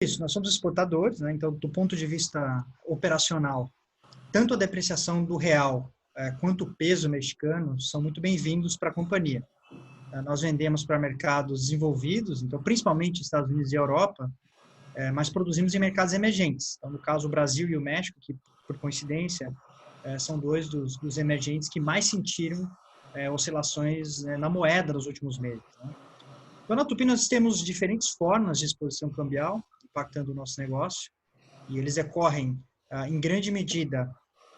Isso, nós somos exportadores, né? Então, do ponto de vista operacional, tanto a depreciação do real quanto o peso mexicano são muito bem-vindos para a companhia. Nós vendemos para mercados desenvolvidos, então principalmente Estados Unidos e Europa, mas produzimos em mercados emergentes. Então, no caso, o Brasil e o México, que por coincidência são dois dos emergentes que mais sentiram oscilações na moeda nos últimos meses, né? Então, na Tupi, nós temos diferentes formas de exposição cambial impactando o nosso negócio, e eles decorrem, em grande medida,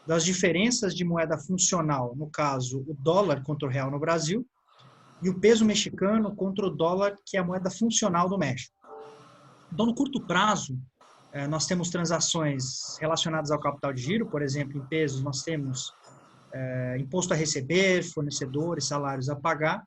das diferenças de moeda funcional, no caso, o dólar contra o real no Brasil, e o peso mexicano contra o dólar, que é a moeda funcional do México. Então, no curto prazo, nós temos transações relacionadas ao capital de giro, por exemplo, em pesos, nós temos imposto a receber, fornecedores, salários a pagar.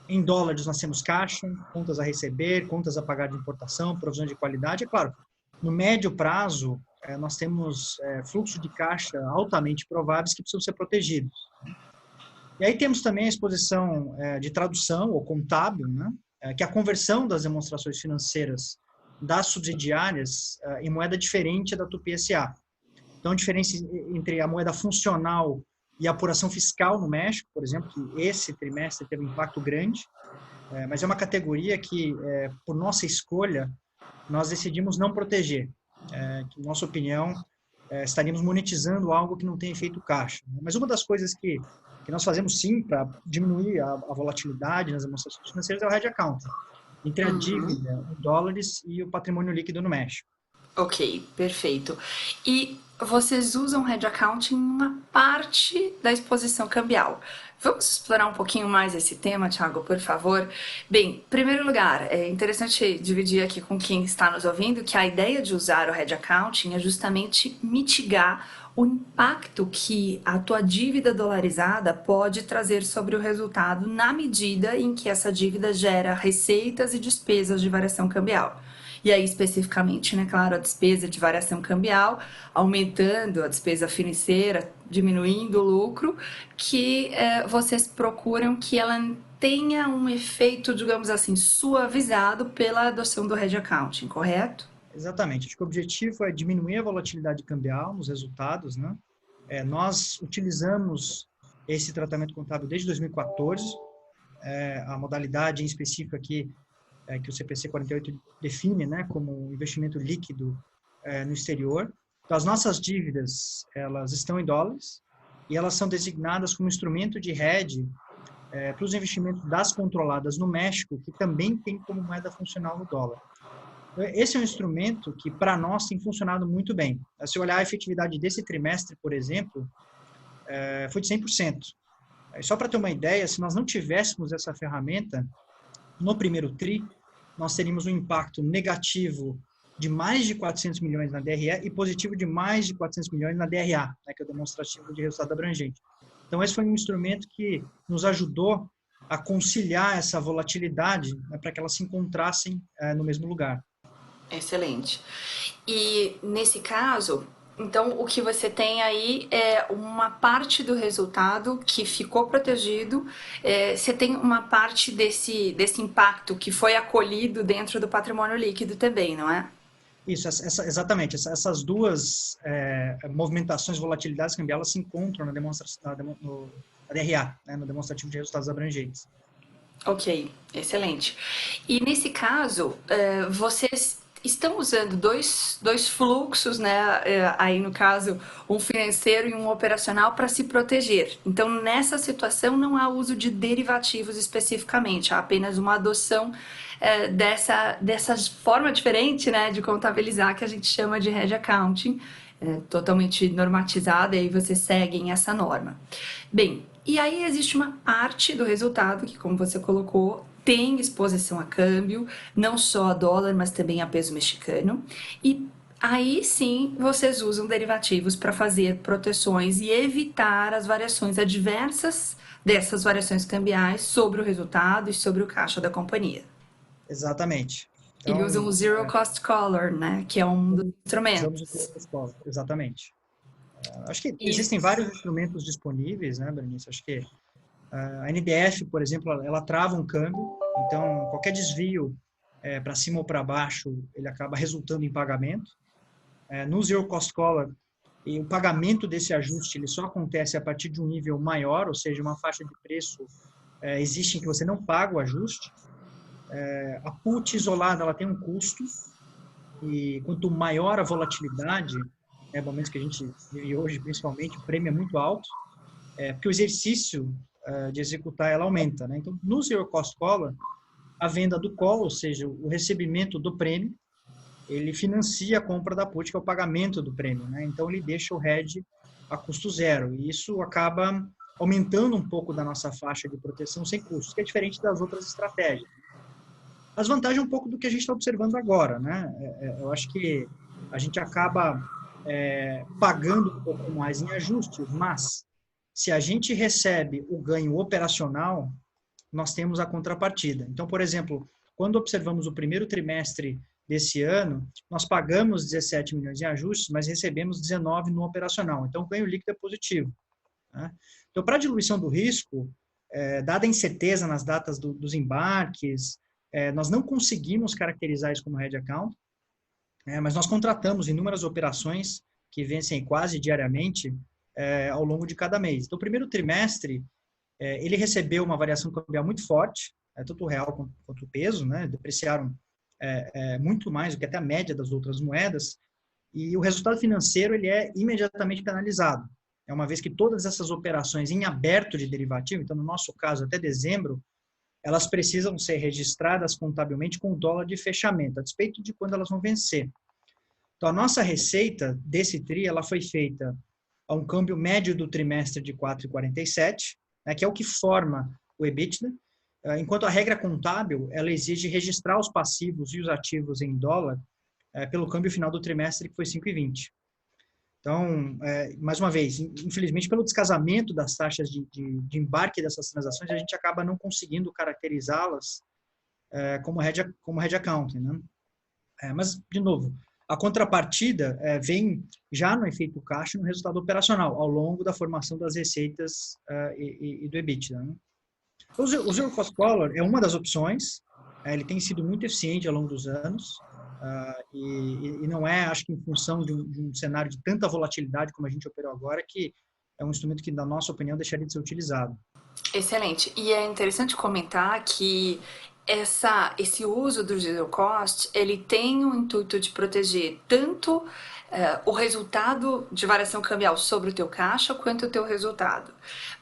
Em dólares, nós temos caixa, contas a receber, contas a pagar de importação, provisões de qualidade. É claro, no médio prazo, nós temos fluxo de caixa altamente prováveis que precisam ser protegidos. E aí temos também a exposição de tradução ou contábil, né? Que é a conversão das demonstrações financeiras das subsidiárias em moeda diferente da Tupi S.A. Então, a diferença entre a moeda funcional e a apuração fiscal no México, por exemplo, que esse trimestre teve um impacto grande, mas é uma categoria que, por nossa escolha, nós decidimos não proteger. Que, na nossa opinião, estaríamos monetizando algo que não tem efeito caixa. Mas uma das coisas que nós fazemos, sim, para diminuir a volatilidade nas demonstrações financeiras é o hedge account, entre a dívida em dólares e o patrimônio líquido no México. Ok, perfeito. E vocês usam hedge accounting em uma parte da exposição cambial. Vamos explorar um pouquinho mais esse tema, Thiago, por favor? Bem, em primeiro lugar, é interessante dividir aqui com quem está nos ouvindo que a ideia de usar o hedge accounting é justamente mitigar o impacto que a tua dívida dolarizada pode trazer sobre o resultado na medida em que essa dívida gera receitas e despesas de variação cambial. E aí, especificamente, né, claro, a despesa de variação cambial, aumentando a despesa financeira, diminuindo o lucro, que vocês procuram que ela tenha um efeito, digamos assim, suavizado pela adoção do hedge accounting, correto? Exatamente. Acho que o objetivo é diminuir a volatilidade cambial nos resultados, né? Nós utilizamos esse tratamento contábil desde 2014. A modalidade em específico aqui, que o CPC 48 define, né, como um investimento líquido no exterior. Então, as nossas dívidas, elas estão em dólares e elas são designadas como instrumento de hedge para os investimentos das controladas no México, que também tem como moeda funcional o dólar. Esse é um instrumento que, para nós, tem funcionado muito bem. Se olhar a efetividade desse trimestre, por exemplo, foi de 100%. Só para ter uma ideia, se nós não tivéssemos essa ferramenta, no primeiro TRI, nós teríamos um impacto negativo de mais de 400 milhões na DRE e positivo de mais de 400 milhões na DRA, né, que é o demonstrativo de resultado abrangente. Então, esse foi um instrumento que nos ajudou a conciliar essa volatilidade, né, para que elas se encontrassem no mesmo lugar. Excelente. E nesse caso, então o que você tem aí é uma parte do resultado que ficou protegido, você tem uma parte desse impacto que foi acolhido dentro do patrimônio líquido também, não é? Isso, exatamente. Essas duas movimentações, volatilidades cambiais, elas se encontram na na DRA, né, no demonstrativo de resultados abrangentes. Ok, excelente. E nesse caso, vocês estão usando dois fluxos, né? Aí no caso, um financeiro e um operacional para se proteger. Então, nessa situação, não há uso de derivativos especificamente, há apenas uma adoção dessa forma diferente, né, de contabilizar que a gente chama de hedge accounting, totalmente normatizada, e aí vocês seguem essa norma. Bem, e aí existe uma parte do resultado que, como você colocou, tem exposição a câmbio, não só a dólar, mas também a peso mexicano. E aí sim vocês usam derivativos para fazer proteções e evitar as variações adversas dessas variações cambiais sobre o resultado e sobre o caixa da companhia. Exatamente. E usam o Então, Zero Cost Collar, né, que é um dos usamos o instrumentos. termo escola, exatamente. Acho que E existem vários instrumentos disponíveis, né, Berenice? Acho que a NDF, por exemplo, ela trava um câmbio, então qualquer desvio para cima ou para baixo, ele acaba resultando em pagamento. No Zero Cost Collar, e o pagamento desse ajuste ele só acontece a partir de um nível maior, ou seja, uma faixa de preço existe em que você não paga o ajuste. A put isolada ela tem um custo, e quanto maior a volatilidade, momentos que a gente vive hoje, principalmente, o prêmio é muito alto, porque o exercício de executar ela aumenta, né? Então, no Zero Cost Collar, a venda do call, ou seja, o recebimento do prêmio, ele financia a compra da put, que é o pagamento do prêmio, né? Então, ele deixa o hedge a custo zero, e isso acaba aumentando um pouco da nossa faixa de proteção sem custos, que é diferente das outras estratégias. As vantagens é um pouco do que a gente está observando agora, né? Eu acho que a gente acaba pagando um pouco mais em ajustes, mas se a gente recebe o ganho operacional, nós temos a contrapartida. Então, por exemplo, quando observamos o primeiro trimestre desse ano, nós pagamos 17 milhões em ajustes, mas recebemos 19 no operacional. Então, o ganho líquido é positivo, né? Então, para a diluição do risco, dada a incerteza nas datas dos embarques, nós não conseguimos caracterizar isso como hedge account, mas nós contratamos inúmeras operações que vencem quase diariamente ao longo de cada mês. Então, o primeiro trimestre, ele recebeu uma variação cambial muito forte, tanto o real quanto o peso, né? Depreciaram muito mais do que até a média das outras moedas, e o resultado financeiro ele é imediatamente penalizado. Uma vez que todas essas operações em aberto de derivativo, então no nosso caso até dezembro, elas precisam ser registradas contabilmente com o dólar de fechamento, a despeito de quando elas vão vencer. Então, a nossa receita desse TRI, ela foi feita a um câmbio médio do trimestre de 4,47, né, que é o que forma o EBITDA, enquanto a regra contábil, ela exige registrar os passivos e os ativos em dólar pelo câmbio final do trimestre, que foi 5,20. Então, mais uma vez, infelizmente, pelo descasamento das taxas de embarque dessas transações, a gente acaba não conseguindo caracterizá-las como hedge accounting, né? Mas, de novo, a contrapartida vem já no efeito caixa no resultado operacional, ao longo da formação das receitas e do EBITDA, né? Então, o Zero Cost Collar é uma das opções, ele tem sido muito eficiente ao longo dos anos, e não acho que em função de um cenário de tanta volatilidade como a gente operou agora, que é um instrumento que, na nossa opinião, deixaria de ser utilizado. Excelente. E é interessante comentar que esse uso do zero cost, ele tem o intuito de proteger tanto o resultado de variação cambial sobre o teu caixa, quanto o teu resultado.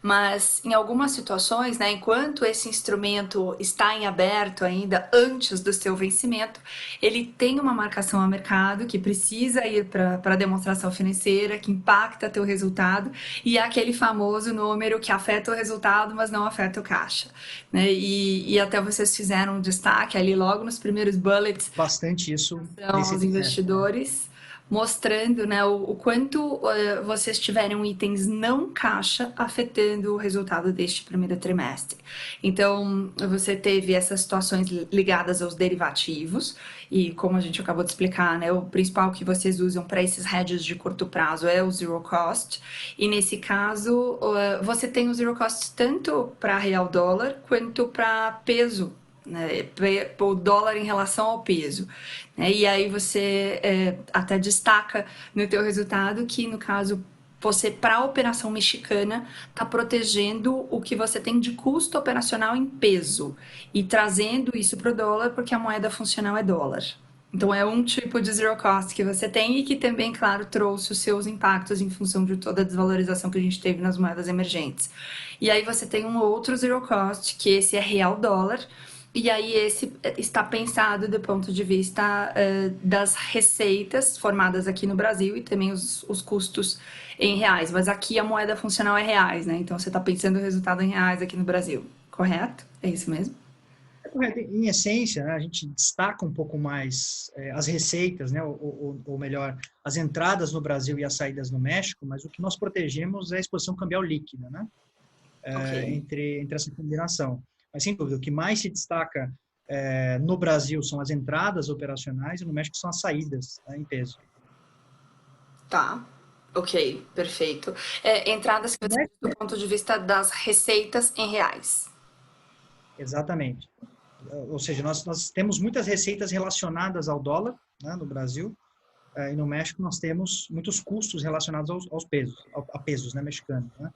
Mas em algumas situações, né, enquanto esse instrumento está em aberto ainda antes do seu vencimento, ele tem uma marcação a mercado que precisa ir para a demonstração financeira, que impacta teu resultado, e é aquele famoso número que afeta o resultado, mas não afeta o caixa, né? E até vocês fizeram um destaque ali logo nos primeiros bullets. Bastante isso Aos investidores, mostrando, né, o quanto vocês tiveram itens não caixa afetando o resultado deste primeiro trimestre. Então, você teve essas situações ligadas aos derivativos, e como a gente acabou de explicar, né, o principal que vocês usam para esses hedges de curto prazo é o zero cost, e nesse caso, você tem o zero cost tanto para real dólar quanto para peso, né, o dólar em relação ao peso, né? E aí você até destaca no teu resultado que, no caso, você, para a operação mexicana, está protegendo o que você tem de custo operacional em peso e trazendo isso para o dólar, porque a moeda funcional é dólar. Então, é um tipo de zero cost que você tem e que também, claro, trouxe os seus impactos em função de toda a desvalorização que a gente teve nas moedas emergentes. E aí você tem um outro zero cost, que esse é real dólar, e aí esse está pensado do ponto de vista das receitas formadas aqui no Brasil e também os custos em reais. Mas aqui a moeda funcional é reais, né? Então você está pensando o resultado em reais aqui no Brasil, correto? É isso mesmo? É correto. Em essência, né, a gente destaca um pouco mais as receitas, né, ou melhor, as entradas no Brasil e as saídas no México, mas o que nós protegemos é a exposição cambial líquida, né? Entre essa combinação. Mas, sem dúvida, o que mais se destaca no Brasil são as entradas operacionais e no México são as saídas, né, em peso. Tá, ok, perfeito. Entradas que você diz do ponto de vista das receitas em reais. Exatamente. ou seja, nós temos muitas receitas relacionadas ao dólar, né, no Brasil, e no México nós temos muitos custos relacionados aos pesos, a pesos, né, mexicanos, né?